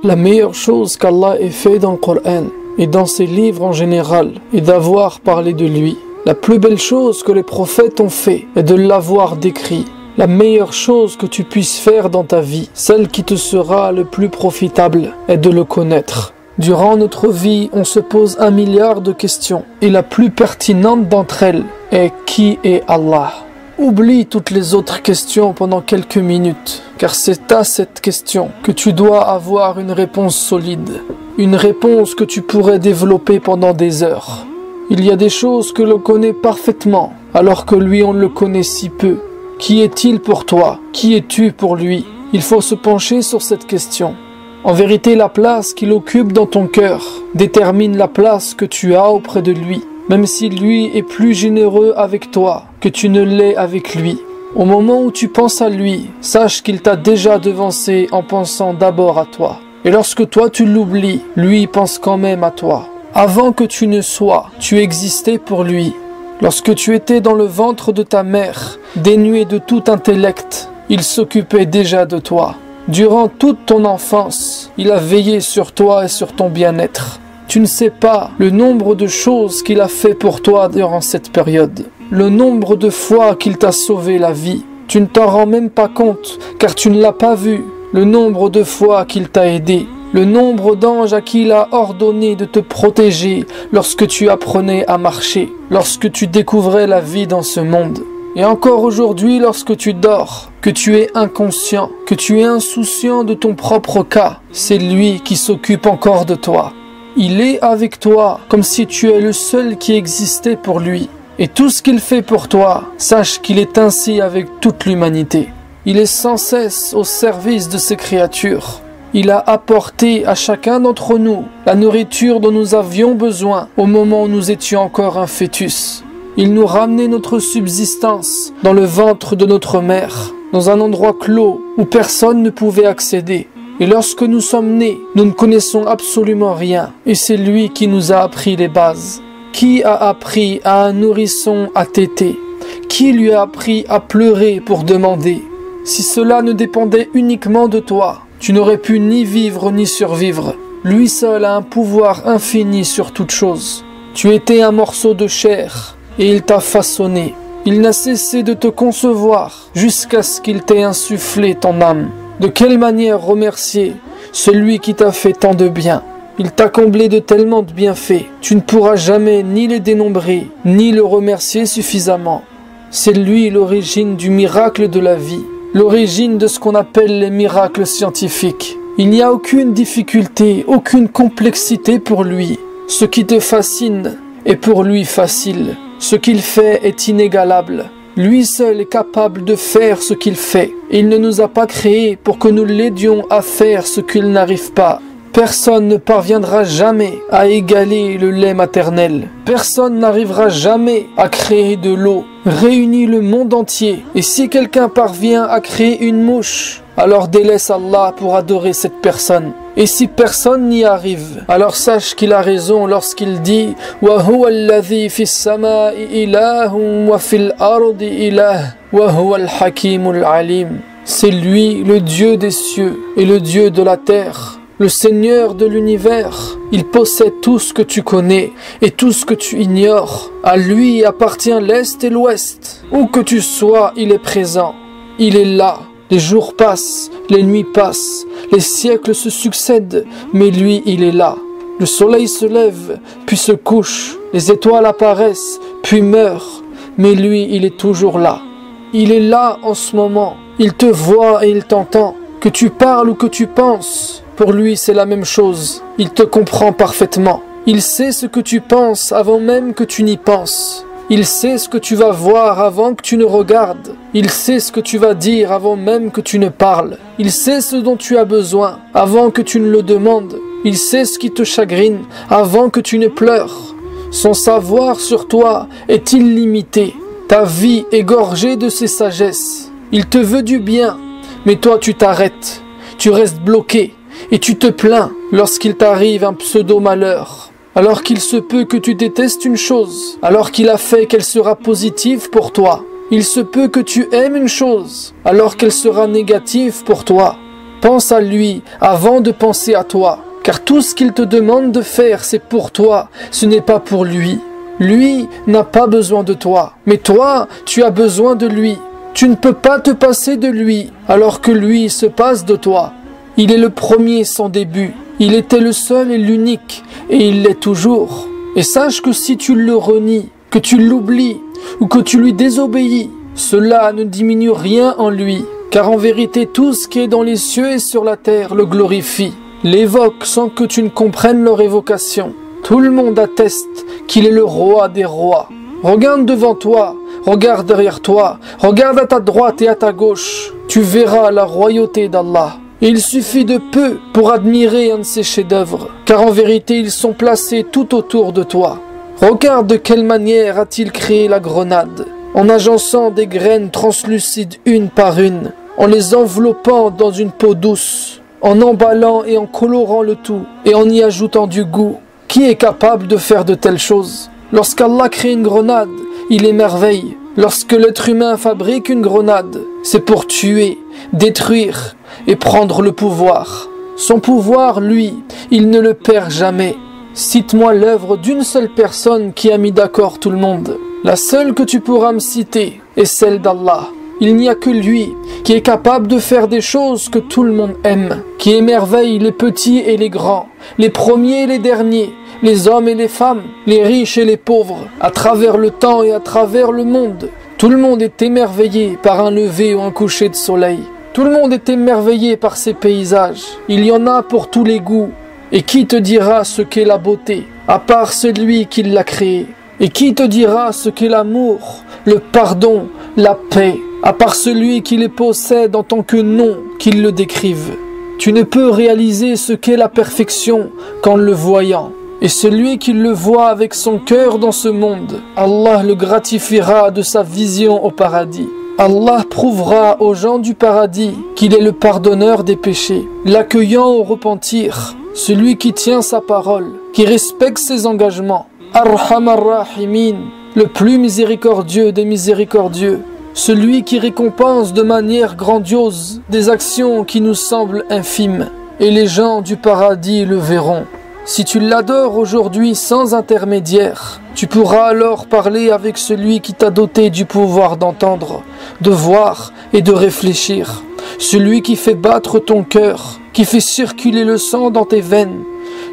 La meilleure chose qu'Allah ait fait dans le Coran et dans ses livres en général est d'avoir parlé de lui. La plus belle chose que les prophètes ont fait est de l'avoir décrit. La meilleure chose que tu puisses faire dans ta vie, celle qui te sera le plus profitable, est de le connaître. Durant notre vie, on se pose 1 milliard de questions et la plus pertinente d'entre elles est « Qui est Allah ?» Oublie toutes les autres questions pendant quelques minutes, car c'est à cette question que tu dois avoir une réponse solide, une réponse que tu pourrais développer pendant des heures. Il y a des choses que l'on connaît parfaitement, alors que lui on le connaît si peu. Qui est-il pour toi? Qui es-tu pour lui? Il faut se pencher sur cette question. En vérité, la place qu'il occupe dans ton cœur détermine la place que tu as auprès de lui, même si lui est plus généreux avec toi que tu ne l'es avec lui. Au moment où tu penses à lui, sache qu'il t'a déjà devancé en pensant d'abord à toi. Et lorsque toi tu l'oublies, lui pense quand même à toi. Avant que tu ne sois, tu existais pour lui. Lorsque tu étais dans le ventre de ta mère, dénué de tout intellect, il s'occupait déjà de toi. Durant toute ton enfance, il a veillé sur toi et sur ton bien-être. Tu ne sais pas le nombre de choses qu'il a fait pour toi durant cette période. Le nombre de fois qu'il t'a sauvé la vie. Tu ne t'en rends même pas compte, car tu ne l'as pas vu. Le nombre de fois qu'il t'a aidé. Le nombre d'anges à qui il a ordonné de te protéger lorsque tu apprenais à marcher, lorsque tu découvrais la vie dans ce monde. Et encore aujourd'hui, lorsque tu dors, que tu es inconscient, que tu es insouciant de ton propre cas, c'est lui qui s'occupe encore de toi. Il est avec toi comme si tu es le seul qui existait pour lui. Et tout ce qu'il fait pour toi, sache qu'il est ainsi avec toute l'humanité. Il est sans cesse au service de ses créatures. Il a apporté à chacun d'entre nous la nourriture dont nous avions besoin au moment où nous étions encore un fœtus. Il nous ramenait notre subsistance dans le ventre de notre mère, dans un endroit clos où personne ne pouvait accéder. Et lorsque nous sommes nés, nous ne connaissons absolument rien. Et c'est lui qui nous a appris les bases. Qui a appris à un nourrisson à téter? Qui lui a appris à pleurer pour demander? Si cela ne dépendait uniquement de toi, tu n'aurais pu ni vivre ni survivre. Lui seul a un pouvoir infini sur toute chose. Tu étais un morceau de chair et il t'a façonné. Il n'a cessé de te concevoir jusqu'à ce qu'il t'ait insufflé ton âme. De quelle manière remercier celui qui t'a fait tant de bien? Il t'a comblé de tellement de bienfaits. Tu ne pourras jamais ni les dénombrer, ni le remercier suffisamment. C'est lui l'origine du miracle de la vie, l'origine de ce qu'on appelle les miracles scientifiques. Il n'y a aucune difficulté, aucune complexité pour lui. Ce qui te fascine est pour lui facile. Ce qu'il fait est inégalable. Lui seul est capable de faire ce qu'il fait. Il ne nous a pas créés pour que nous l'aidions à faire ce qu'il n'arrive pas. Personne ne parviendra jamais à égaler le lait maternel. Personne n'arrivera jamais à créer de l'eau. Réunis le monde entier. Et si quelqu'un parvient à créer une mouche, alors délaisse Allah pour adorer cette personne. Et si personne n'y arrive, alors sache qu'il a raison lorsqu'il dit wa huwa alladhi fis samaa'i ilahun wa fil ardi ilah wa huwa al-hakimul alim. C'est lui le Dieu des cieux et le Dieu de la terre. Le Seigneur de l'univers, il possède tout ce que tu connais et tout ce que tu ignores. À lui appartient l'Est et l'Ouest. Où que tu sois, il est présent. Il est là. Les jours passent, les nuits passent, les siècles se succèdent, mais lui, il est là. Le soleil se lève, puis se couche. Les étoiles apparaissent, puis meurent. Mais lui, il est toujours là. Il est là en ce moment. Il te voit et il t'entend. Que tu parles ou que tu penses, pour lui c'est la même chose. Il te comprend parfaitement. Il sait ce que tu penses avant même que tu n'y penses. Il sait ce que tu vas voir avant que tu ne regardes. Il sait ce que tu vas dire avant même que tu ne parles. Il sait ce dont tu as besoin avant que tu ne le demandes. Il sait ce qui te chagrine avant que tu ne pleures. Son savoir sur toi est illimité. Ta vie est gorgée de ses sagesses. Il te veut du bien, mais toi tu t'arrêtes. Tu restes bloqué et tu te plains lorsqu'il t'arrive un pseudo-malheur. Alors qu'il se peut que tu détestes une chose, alors qu'il a fait qu'elle sera positive pour toi. Il se peut que tu aimes une chose, alors qu'elle sera négative pour toi. pense à lui avant de penser à toi. Car tout ce qu'il te demande de faire, c'est pour toi, ce n'est pas pour lui. Lui n'a pas besoin de toi, mais toi, tu as besoin de lui. Tu ne peux pas te passer de lui, alors que lui se passe de toi. Il est le premier sans début. Il était le seul et l'unique, et il l'est toujours. Et sache que si tu le renies, que tu l'oublies, ou que tu lui désobéis, cela ne diminue rien en lui. Car en vérité, tout ce qui est dans les cieux et sur la terre le glorifie, l'évoque sans que tu ne comprennes leur évocation. Tout le monde atteste qu'il est le roi des rois. Regarde devant toi, regarde derrière toi, regarde à ta droite et à ta gauche. Tu verras la royauté d'Allah. Et il suffit de peu pour admirer un de ses chefs-d'œuvre, car en vérité ils sont placés tout autour de toi. Regarde de quelle manière a-t-il créé la grenade, en agençant des graines translucides une par une, en les enveloppant dans une peau douce, en emballant et en colorant le tout, et en y ajoutant du goût. Qui est capable de faire de telles choses? Lorsqu'Allah crée une grenade, il émerveille. Lorsque l'être humain fabrique une grenade, c'est pour tuer, détruire et prendre le pouvoir. Son pouvoir, lui, il ne le perd jamais. Cite-moi l'œuvre d'une seule personne qui a mis d'accord tout le monde. La seule que tu pourras me citer est celle d'Allah. Il n'y a que lui qui est capable de faire des choses que tout le monde aime, qui émerveille les petits et les grands, les premiers et les derniers, les hommes et les femmes, les riches et les pauvres, à travers le temps et à travers le monde. Tout le monde est émerveillé par un lever ou un coucher de soleil. Tout le monde est émerveillé par ces paysages. Il y en a pour tous les goûts. Et qui te dira ce qu'est la beauté, à part celui qui l'a créé? Et qui te dira ce qu'est l'amour, le pardon, la paix, à part celui qui les possède en tant que nom qu'il le décrive? Tu ne peux réaliser ce qu'est la perfection qu'en le voyant. Et celui qui le voit avec son cœur dans ce monde, Allah le gratifiera de sa vision au paradis. Allah prouvera aux gens du paradis qu'il est le pardonneur des péchés, l'accueillant au repentir, celui qui tient sa parole, qui respecte ses engagements. Arhamar Rahimin, le plus miséricordieux des miséricordieux, celui qui récompense de manière grandiose des actions qui nous semblent infimes, et les gens du paradis le verront. Si tu l'adores aujourd'hui sans intermédiaire, tu pourras alors parler avec celui qui t'a doté du pouvoir d'entendre, de voir et de réfléchir, celui qui fait battre ton cœur, qui fait circuler le sang dans tes veines.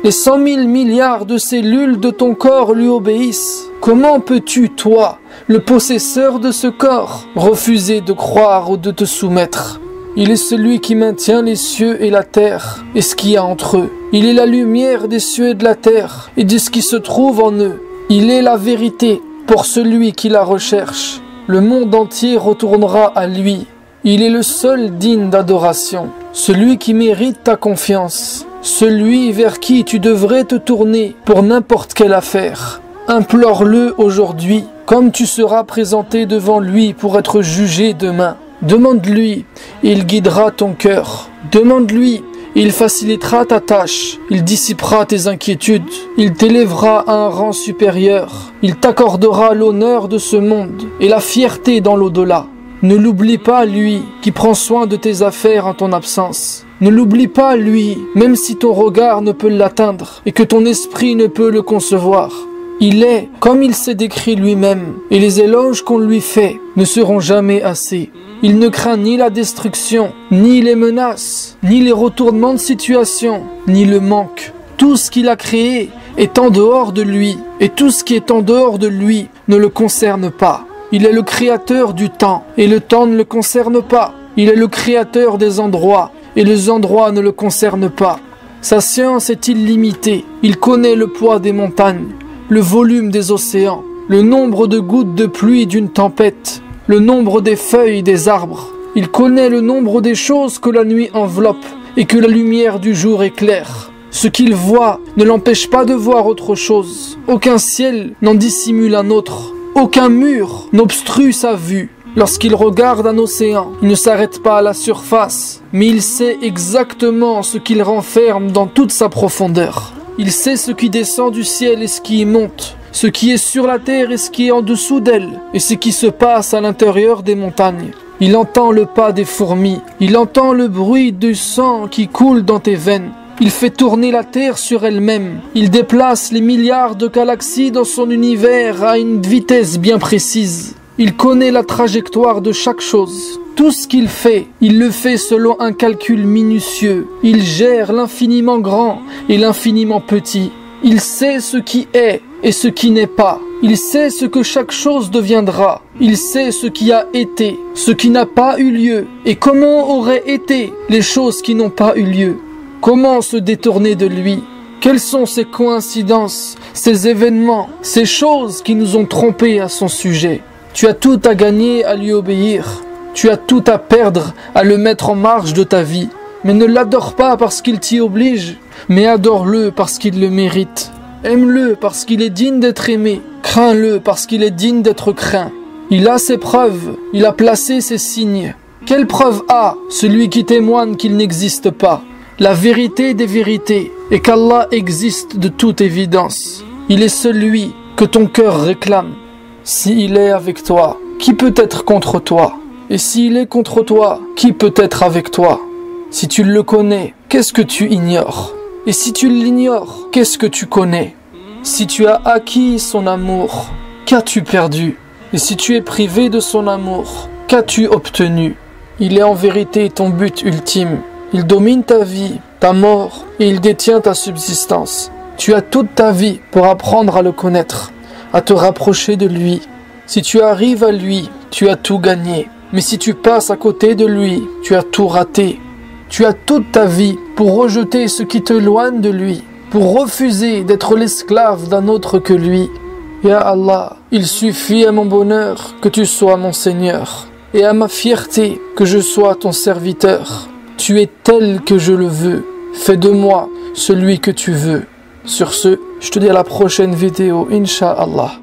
Les 100 000 milliards de cellules de ton corps lui obéissent. Comment peux-tu, toi, le possesseur de ce corps, refuser de croire ou de te soumettre? Il est celui qui maintient les cieux et la terre et ce qu'il y a entre eux. Il est la lumière des cieux et de la terre et de ce qui se trouve en eux. Il est la vérité pour celui qui la recherche. Le monde entier retournera à lui. Il est le seul digne d'adoration, celui qui mérite ta confiance, celui vers qui tu devrais te tourner pour n'importe quelle affaire. Implore-le aujourd'hui, comme tu seras présenté devant lui pour être jugé demain. Demande-lui, il guidera ton cœur. Demande-lui, il facilitera ta tâche. Il dissipera tes inquiétudes. Il t'élèvera à un rang supérieur. Il t'accordera l'honneur de ce monde et la fierté dans l'au-delà. Ne l'oublie pas, lui, qui prend soin de tes affaires en ton absence. Ne l'oublie pas, lui, même si ton regard ne peut l'atteindre et que ton esprit ne peut le concevoir. Il est comme il s'est décrit lui-même, et les éloges qu'on lui fait ne seront jamais assez. Il ne craint ni la destruction, ni les menaces, ni les retournements de situation, ni le manque. Tout ce qu'il a créé est en dehors de lui, et tout ce qui est en dehors de lui ne le concerne pas. Il est le créateur du temps, et le temps ne le concerne pas. Il est le créateur des endroits, et les endroits ne le concernent pas. Sa science est illimitée. Il connaît le poids des montagnes, le volume des océans, le nombre de gouttes de pluie d'une tempête, le nombre des feuilles des arbres. Il connaît le nombre des choses que la nuit enveloppe et que la lumière du jour éclaire. Ce qu'il voit ne l'empêche pas de voir autre chose. Aucun ciel n'en dissimule un autre. Aucun mur n'obstrue sa vue. Lorsqu'il regarde un océan, il ne s'arrête pas à la surface, mais il sait exactement ce qu'il renferme dans toute sa profondeur. Il sait ce qui descend du ciel et ce qui y monte, ce qui est sur la terre et ce qui est en dessous d'elle, et ce qui se passe à l'intérieur des montagnes. Il entend le pas des fourmis. Il entend le bruit du sang qui coule dans tes veines. Il fait tourner la Terre sur elle-même. Il déplace les milliards de galaxies dans son univers à une vitesse bien précise. Il connaît la trajectoire de chaque chose. Tout ce qu'il fait, il le fait selon un calcul minutieux. Il gère l'infiniment grand et l'infiniment petit. Il sait ce qui est et ce qui n'est pas. Il sait ce que chaque chose deviendra. Il sait ce qui a été, ce qui n'a pas eu lieu, et comment auraient été les choses qui n'ont pas eu lieu. Comment se détourner de lui? Quelles sont ces coïncidences, ces événements, ces choses qui nous ont trompés à son sujet? Tu as tout à gagner à lui obéir. Tu as tout à perdre à le mettre en marge de ta vie. Mais ne l'adore pas parce qu'il t'y oblige, mais adore-le parce qu'il le mérite. Aime-le parce qu'il est digne d'être aimé. Crains-le parce qu'il est digne d'être craint. Il a ses preuves, il a placé ses signes. Quelle preuve a celui qui témoigne qu'il n'existe pas? La vérité des vérités est qu'Allah existe de toute évidence. Il est celui que ton cœur réclame. S'il est avec toi, qui peut être contre toi? Et s'il est contre toi, qui peut être avec toi? Si tu le connais, qu'est-ce que tu ignores? Et si tu l'ignores, qu'est-ce que tu connais? Si tu as acquis son amour, qu'as-tu perdu? Et si tu es privé de son amour, qu'as-tu obtenu? Il est en vérité ton but ultime. Il domine ta vie, ta mort, et il détient ta subsistance. Tu as toute ta vie pour apprendre à le connaître, à te rapprocher de lui. Si tu arrives à lui, tu as tout gagné. Mais si tu passes à côté de lui, tu as tout raté. Tu as toute ta vie pour rejeter ce qui te éloigne de lui, pour refuser d'être l'esclave d'un autre que lui. Ya Allah, il suffit à mon bonheur que tu sois mon Seigneur, et à ma fierté que je sois ton serviteur. Tu es tel que je le veux. Fais de moi celui que tu veux. Sur ce, je te dis à la prochaine vidéo, Inch'Allah.